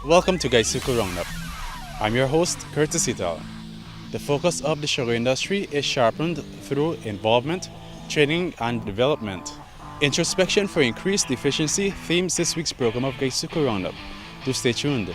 Welcome to GuySuCo Roundup. I'm your host, Curtis Ital. The focus of the sugar industry is sharpened through involvement, training, and development. Introspection for increased efficiency themes this week's program of GuySuCo Roundup. Do stay tuned.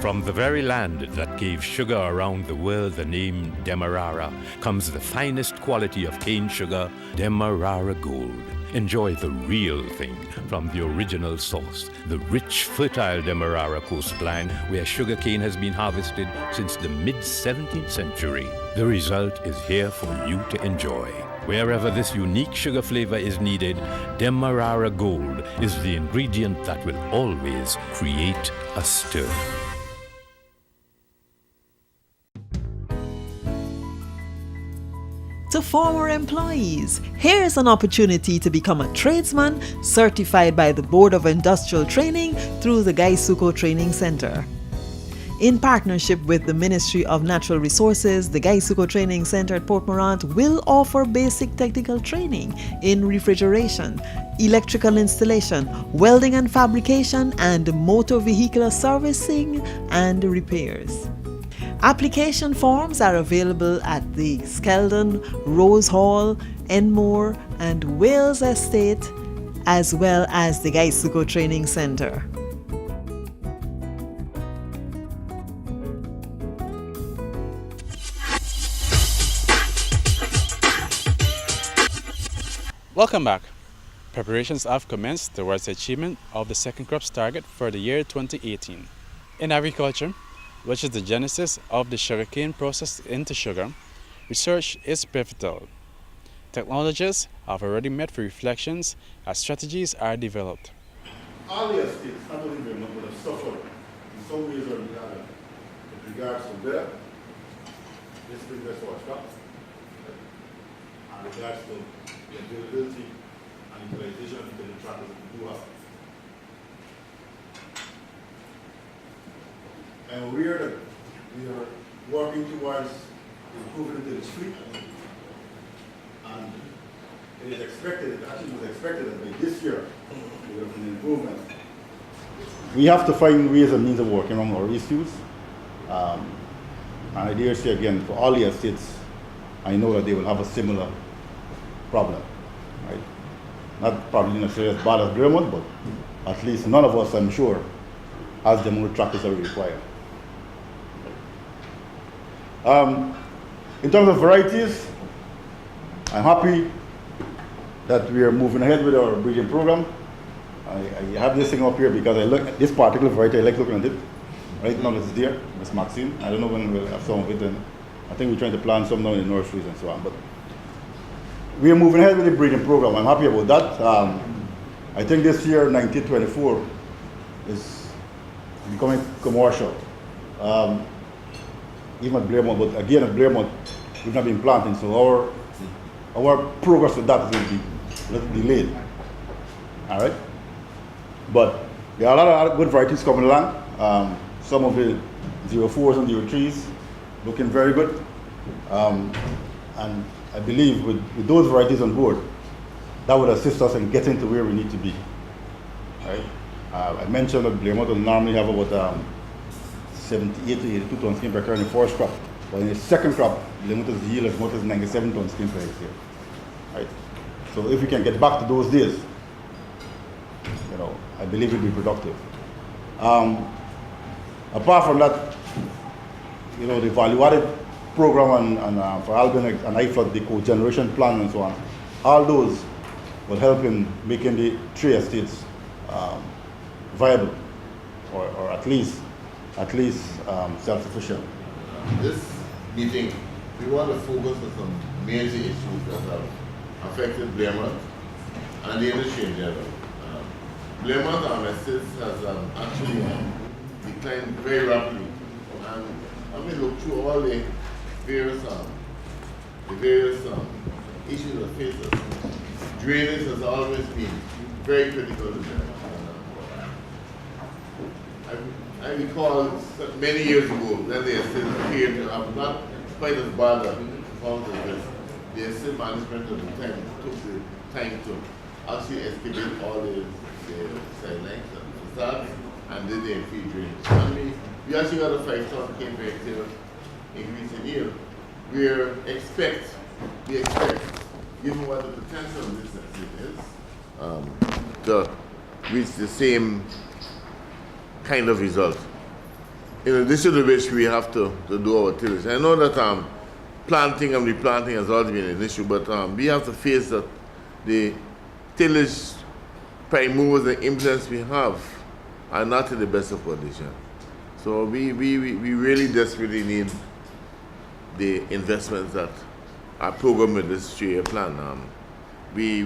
From the very land that gave sugar around the world the name Demerara comes the finest quality of cane sugar, Demerara Gold. Enjoy the real thing from the original source, the rich, fertile Demerara coastline where sugarcane has been harvested since the mid-17th century. The result is here for you to enjoy. Wherever this unique sugar flavor is needed, Demerara Gold is the ingredient that will always create a stir. To former employees, here's an opportunity to become a tradesman certified by the Board of Industrial Training through the GuySuCo Training Center. In partnership with the Ministry of Natural Resources, the GuySuCo Training Center at Port Morant will offer basic technical training in refrigeration, electrical installation, welding and fabrication, and motor vehicular servicing and repairs. Application forms are available at the Skeldon, Rose Hall, Enmore, and Wales Estate, as well as the GuySuCo Training Center. Welcome back. Preparations have commenced towards the achievement of the second crops target for the year 2018. In agriculture, which is the genesis of the sugarcane process into sugar, research is pivotal. Technologies have already met for reflections as strategies are developed. All the estates, not only Vermont, but have suffered in some ways or another with regards to weather, this brings us to our crops, and regards to the availability and utilization of the tractors that we do have. And we are working towards improving the street, and it is expected, it actually was expected that by this year we have an improvement. We have to find ways and means of working around our issues. And I dare say again, for all the estates, I know that they will have a similar problem, right? Not probably necessarily as bad as Vermont, but at least none of us, I'm sure, has the amount of tractors that we require. In terms of varieties, I'm happy that we are moving ahead with our breeding program. I have this thing up here because I look at this particular variety, I like looking at it. Right now it's there, Miss Maxine. I don't know when we'll have some of it, and I think we're trying to plant some now in the nurseries and so on. But we are moving ahead with the breeding program. I'm happy about that. I think this year, 1924, is becoming commercial. Even at Blairmount, but again at Blairmount, we've not been planting, so our progress with that is going to be a little delayed. All right? But there are a lot of other good varieties coming along. Some of the 04s and 03s looking very good. And I believe with those varieties on board, that would assist us in getting to where we need to be. Right? I mentioned that Blairmouth will normally have about 78 to 82 tons skin per acre in the first crop. But in the second crop, Blairmouth's yield as much as 97 tons skin per acre. Right? So if we can get back to those days, I believe it will be productive. Apart from that, the value-added program and for Albion and IFLOT, the cogeneration plan and so on, all those will help in making the 3 estates viable, or at least self-sufficient. This meeting, we want to focus on some major issues that have affected Blairmouth and the industry in general. Blairmouth estates has actually declined very rapidly, and I mean, look through all the various issues that face us. Drainage has always been very critical to them. I recall many years ago when the estate appeared to have not quite as bad a performance as this. The estate management at the time took the time to actually excavate all the sidelines and facades and did the infeed drainage. And we actually got a 5,000 km per hectare increase in yield. We expect, given what the potential of this estate is, to reach the same kind of result. In addition to which we have to do our tillage. I know that planting and replanting has always been an issue, but we have to face that the tillage prime movers and implements we have are not in the best of condition. So we really desperately need the investments that are programmed with this 3-year plan. We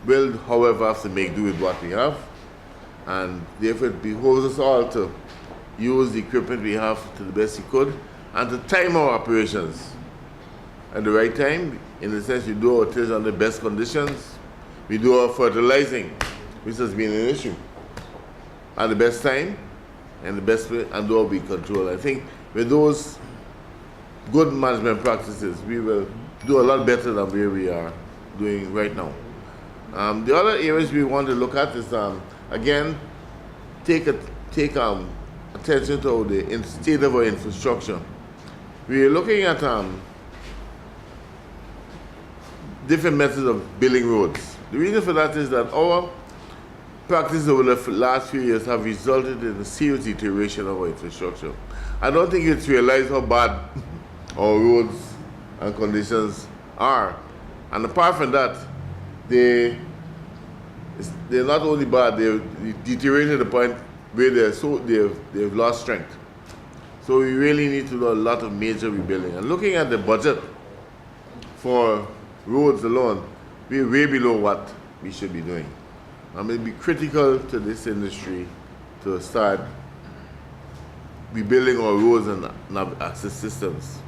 will, however, have to make do with what we have, and therefore it behoves us all to use the equipment we have to the best we could, and to time our operations at the right time. In the sense, we do our tillage under the best conditions, we do our fertilizing, which has been an issue, at the best time and the best way, and do our weed control. I think with those good management practices, we will do a lot better than where we are doing right now. The other areas we want to look at is, again, take attention to the state of our infrastructure. We are looking at different methods of building roads. The reason for that is that our practices over the last few years have resulted in a serious deterioration of our infrastructure. I don't think it's realized how bad our roads and conditions are. And apart from that, they're not only bad, they're deteriorated to the point where they've lost strength. So we really need to do a lot of major rebuilding. And looking at the budget for roads alone, we're way below what we should be doing. I mean, it'd be critical to this industry to start rebuilding our roads and access systems.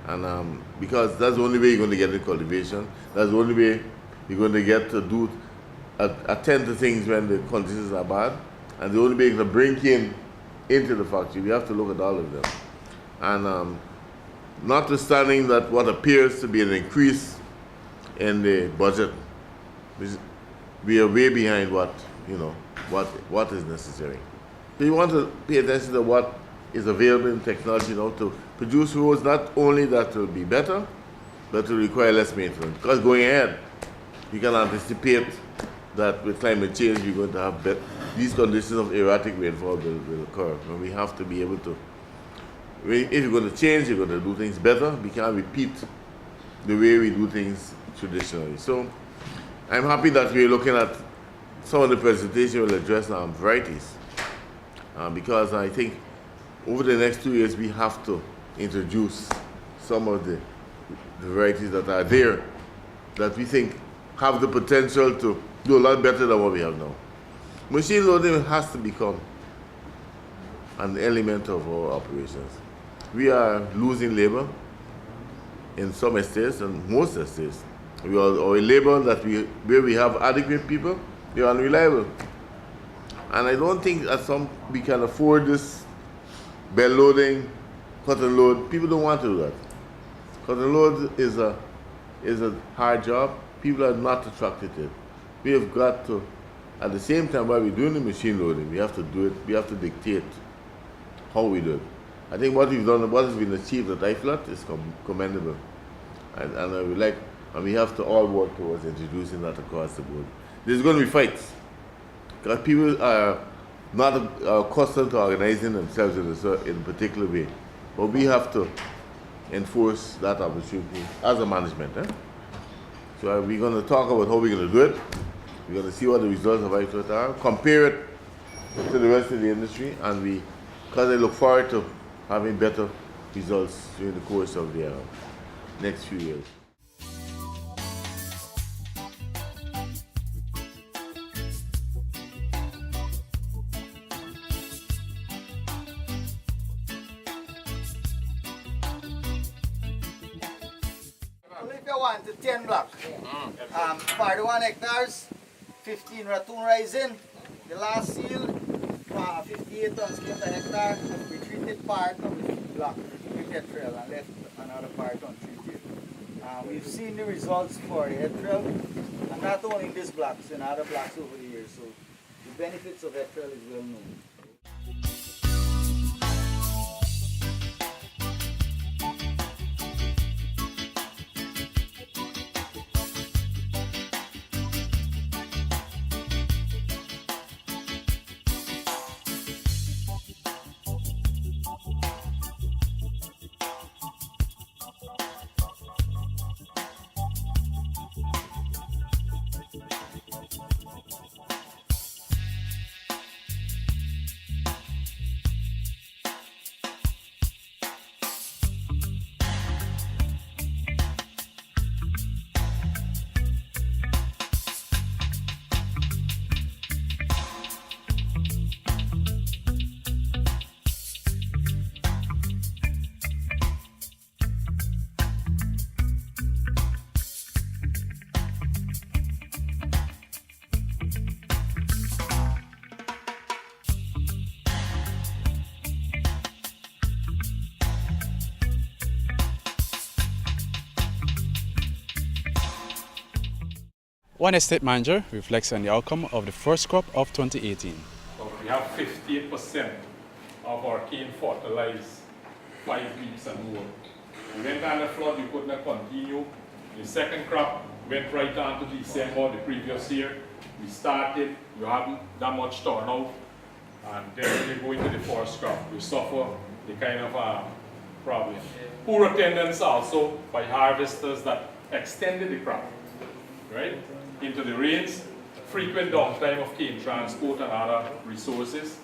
And because that's the only way you're going to get the cultivation. That's the only way you're going to get to attend to things when the conditions are bad. And the only way you're going to bring into the factory. We have to look at all of them. And notwithstanding that what appears to be an increase in the budget, we are way behind what is necessary. So you want to pay attention to what is available in technology now to produce roads not only that will be better, but will require less maintenance. Because going ahead, you can anticipate that with climate change, we're going to have these conditions of erratic rainfall will occur. And we have to be able to, if you're going to change, you're going to do things better. We can't repeat the way we do things traditionally. So I'm happy that we're looking at some of the presentation will address varieties. Because I think over the next 2 years, we have to introduce some of the varieties that are there that we think have the potential to do a lot better than what we have now. Machine learning has to become an element of our operations. We are losing labor in some estates and most estates. Our labor where we have adequate people, they are unreliable. And I don't think that we can afford this bell loading, cut and load. People don't want to do that. Because the load is a hard job. People are not attracted to it. We have got to, at the same time while we're doing the machine loading, we have to do it, we have to dictate how we do it. I think what we've done, what has been achieved at IFLOT is commendable. And we have to all work towards introducing that across the board. There's going to be fights, because people are not accustomed to organizing themselves in a particular way. But we have to enforce that opportunity as a management. So we're going to talk about how we're going to do it. We're going to see what the results of IFLOT are, compare it to the rest of the industry, and because I look forward to having better results during the course of the next few years. If you want to 10 block, 41 hectares, 15 ratoon rising, the last seal, 58 tons per hectare. We treated part of the block with head trail and left another part untreated. We've seen the results for the head trail, and not only in this blocks, in other blocks over the years. So the benefits of head trail is well known. One estate manager reflects on the outcome of the first crop of 2018. So we have 58% of our cane fertilized 5 weeks and more. We went on the flood, we could not continue. The second crop went right on to December the previous year. We started, we haven't that much turnout, and then we go into the first crop. We suffer the kind of problem. Poor attendance also by harvesters that extended the crop, right? Into the rains, frequent downtime of cane transport and other resources,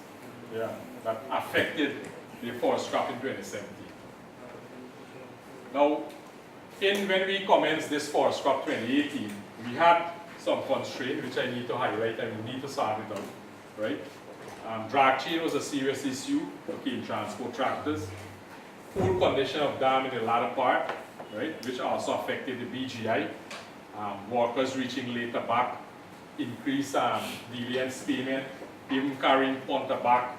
that affected the first crop in 2017. Now, when we commenced this first crop 2018, we had some constraint which I need to highlight and we need to sort it out, right? Drag chain was a serious issue for cane transport tractors. Poor condition of dam in the latter part, right, which also affected the BGI. Workers reaching later back, increased deviance payment, even carrying punter back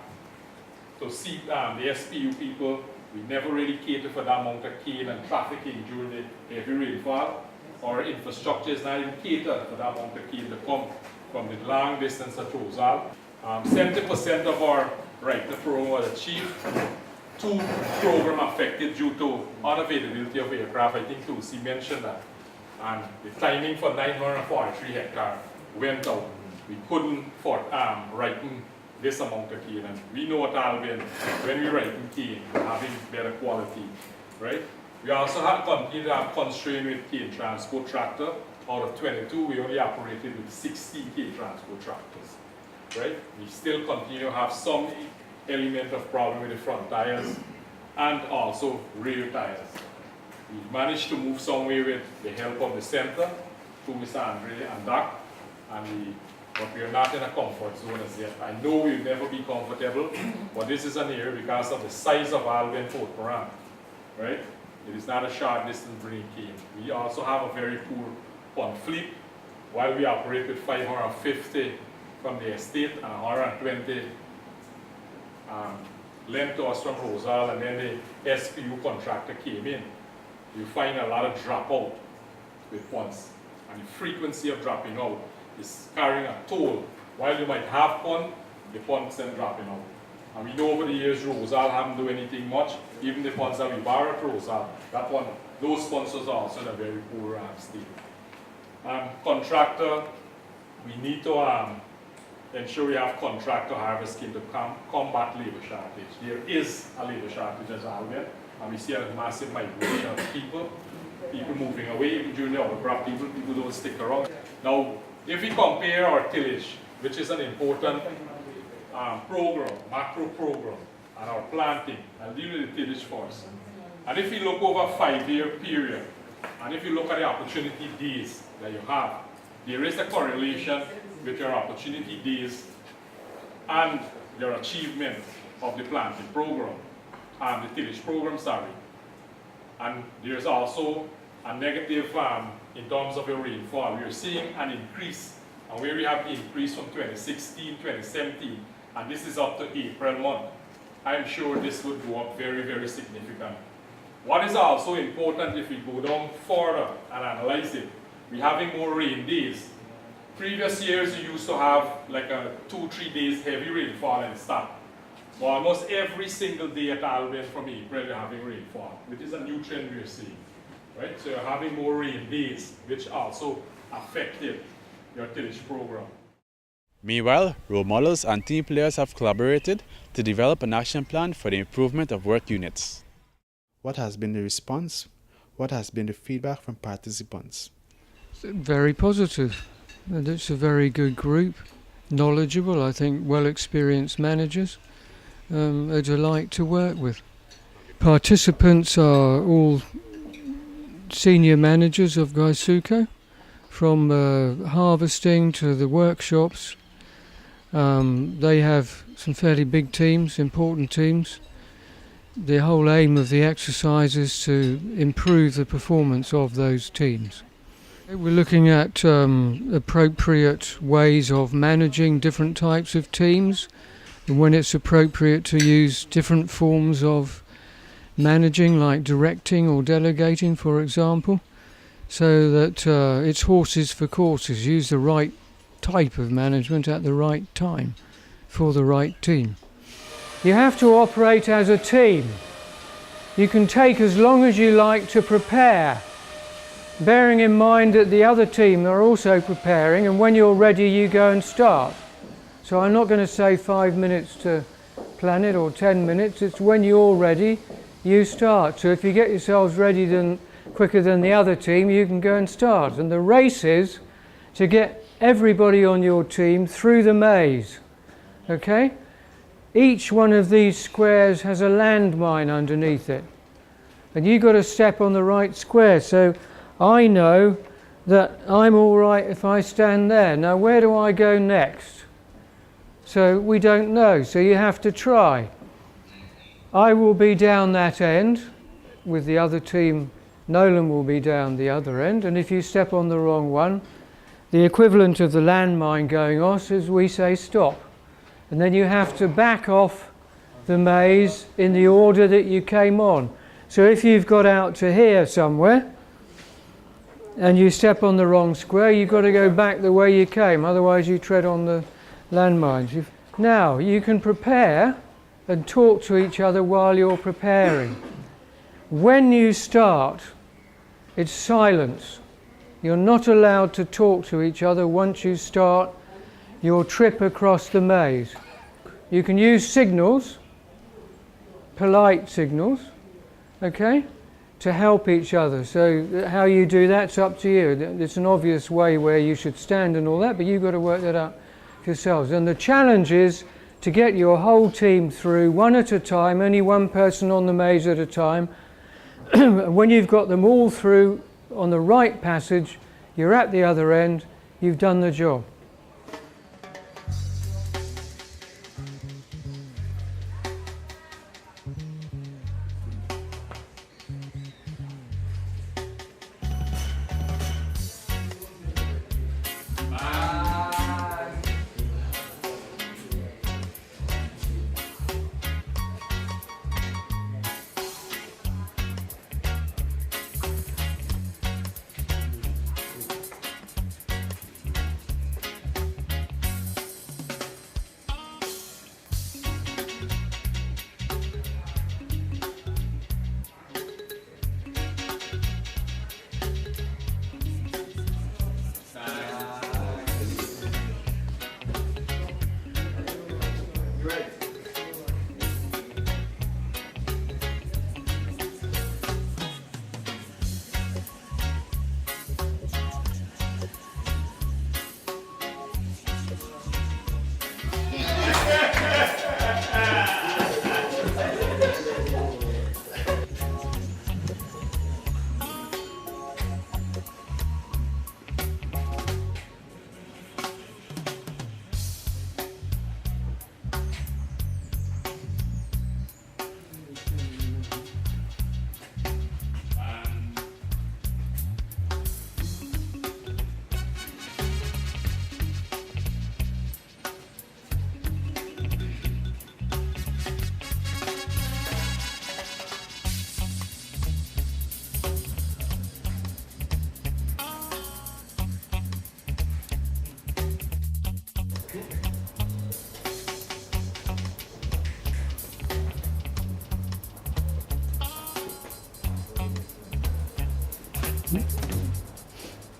to see the SPU people. We never really cater for that amount of cane and trafficking during the heavy rainfall. Our infrastructure is not even catered for that amount of cane to come from the long distance at Rosal. 70% of our right program was achieved. 2 programs affected due to unavailability of aircraft. I think Lucy mentioned that. And the timing for 943 hectares went out. We couldn't ripen this amount of cane, and we know what Alvin, when we ripen cane, we're having better quality, right? We also had continued to have constraint with cane transport tractor. Out of 22, we only operated with 16 cane transport tractors, right? We still continue to have some element of problem with the front tires and also rear tires. We managed to move somewhere with the help of the center, to Mr. Andre and Doc, but we are not in a comfort zone as yet. I know we'll never be comfortable, but this is an area because of the size of Alvin Fort Moran, right? It is not a short distance bringing cane. We also have a very poor pond fleet. While we operate with 550 from the estate and 120 lent to us from Rosal, and then the SPU contractor came in. you find a lot of dropout with punts. And the frequency of dropping out is carrying a toll. While you might have punt, the punts then dropping out. And we know over the years Rosal haven't done anything much. Even the punts that we borrow at Rosal, those sponsors are also in a very poor state. Contractor, we need to ensure we have contractor harvesting to combat labor shortage. There is a labor shortage as Albion, and we see a massive migration of people moving away. Even during the overcrop, people don't stick around. Now, if we compare our tillage, which is an important program, macro program, and our planting, I'll deal with the tillage first. And if you look over a 5-year period, and if you look at the opportunity days that you have, there is a correlation with your opportunity days and your achievement of the planting program, and the tillage program, sorry. And there's also a negative in terms of your rainfall. We're seeing an increase, and where we have the increase from 2016, 2017, and this is up to April month. I'm sure this would go up very, very significant. What is also important, if we go down further and analyze it, we're having more rain days. Previous years you used to have like a 2-3 days heavy rainfall and stop. Well, almost every single day at Albion from April you're having rainfall, which is a new trend we're seeing. Right? So you're having more rain days, which also affected your tillage program. Meanwhile, role models and team players have collaborated to develop an action plan for the improvement of work units. What has been the response? What has been the feedback from participants? Very positive. And it's a very good group, knowledgeable, I think well-experienced managers, a delight to work with. Participants are all senior managers of GuySuCo, from harvesting to the workshops. They have some fairly big teams, important teams. The whole aim of the exercise is to improve the performance of those teams. We're looking at appropriate ways of managing different types of teams, and when it's appropriate to use different forms of managing, like directing or delegating, for example, so that it's horses for courses. Use the right type of management at the right time for the right team. You have to operate as a team. You can take as long as you like to prepare, bearing in mind that the other team are also preparing, and when you're ready you go and start. So I'm not going to say 5 minutes to plan it or 10 minutes, it's when you're ready you start. So if you get yourselves ready quicker than the other team, you can go and start. And the race is to get everybody on your team through the maze. Okay? Each one of these squares has a landmine underneath it, and you've got to step on the right square. So I know that I'm all right if I stand there. Now where do I go next? So we don't know, so you have to try. I will be down that end with the other team. Nolan will be down the other end, and if you step on the wrong one, the equivalent of the landmine going off is we say stop. And then you have to back off the maze in the order that you came on. So if you've got out to here somewhere and you step on the wrong square, you've got to go back the way you came, otherwise you tread on the landmines. Now you can prepare and talk to each other while you're preparing. When you start, it's silence. You're not allowed to talk to each other once you start your trip across the maze. You can use signals, polite signals, okay, to help each other. So how you do that's up to you. It's an obvious way where you should stand and all that, but you've got to work that out yourselves. And the challenge is to get your whole team through one at a time, only one person on the maze at a time. When you've got them all through on the right passage, you're at the other end, you've done the job.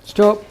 Stop.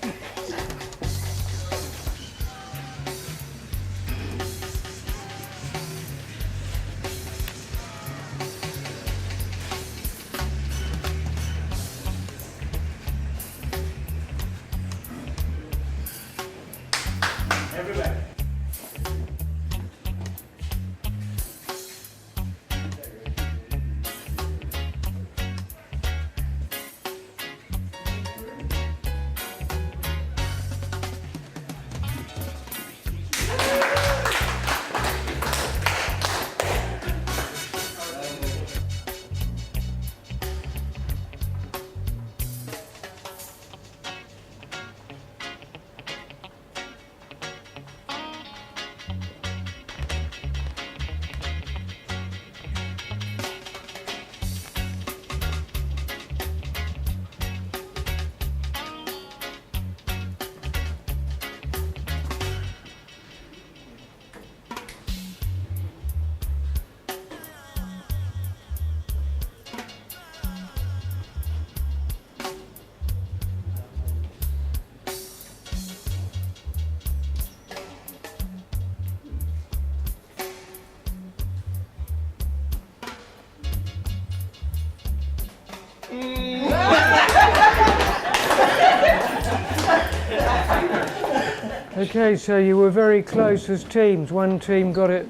Okay, so you were very close as teams. One team got it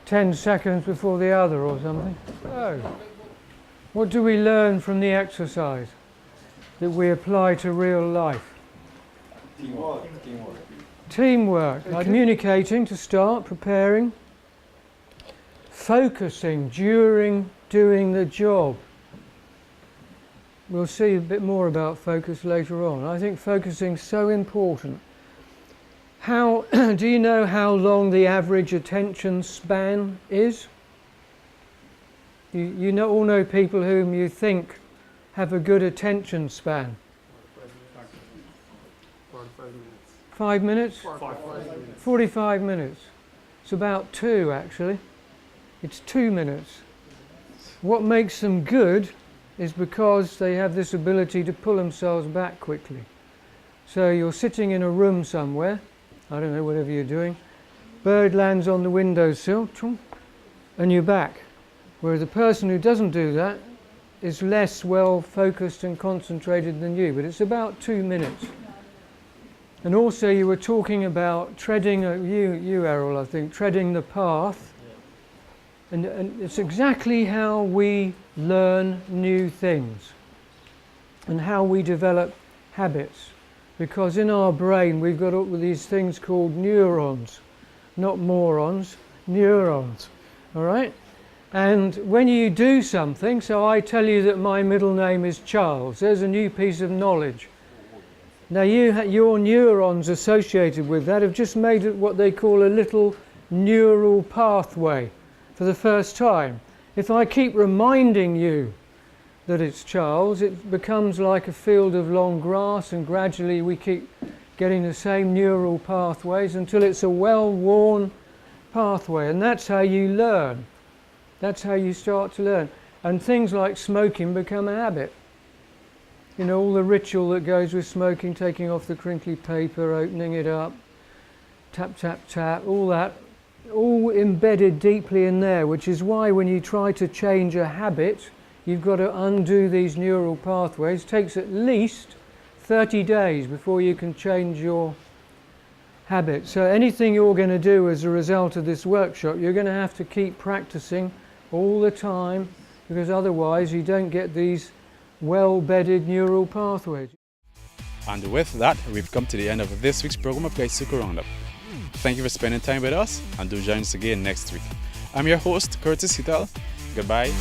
10 seconds before the other or something. Oh. What do we learn from the exercise that we apply to real life? Teamwork. Communicating to start, preparing. Focusing during doing the job. We'll see a bit more about focus later on. I think focusing is so important. How do you know how long the average attention span is? You all know people whom you think have a good attention span. 5 minutes? 45 minutes. It's about 2 actually. It's 2 minutes. What makes them good is because they have this ability to pull themselves back quickly. So you're sitting in a room somewhere, I don't know, whatever you're doing, bird lands on the windowsill, and you're back. Whereas the person who doesn't do that is less well focused and concentrated than you, but it's about 2 minutes. And also you were talking about treading, you Errol, I think, treading the path. And it's exactly how we learn new things and how we develop habits. Because in our brain we've got all these things called neurons, not morons, neurons, all right? And when you do something, so I tell you that my middle name is Charles, there's a new piece of knowledge. Now your neurons associated with that have just made it what they call a little neural pathway for the first time. If I keep reminding you that it's Charles, it becomes like a field of long grass, and gradually we keep getting the same neural pathways until it's a well-worn pathway, and that's how you learn. That's how you start to learn. And things like smoking become a habit. You know, all the ritual that goes with smoking, taking off the crinkly paper, opening it up, tap, tap, tap, all that, all embedded deeply in there, which is why when you try to change a habit, you've got to undo these neural pathways. It takes at least 30 days before you can change your habit. So anything you're going to do as a result of this workshop, you're going to have to keep practicing all the time, because otherwise you don't get these well-bedded neural pathways. And with that, we've come to the end of this week's program of GuySuCo Roundup. Thank you for spending time with us, and do join us again next week. I'm your host, Curtis Hital. Goodbye.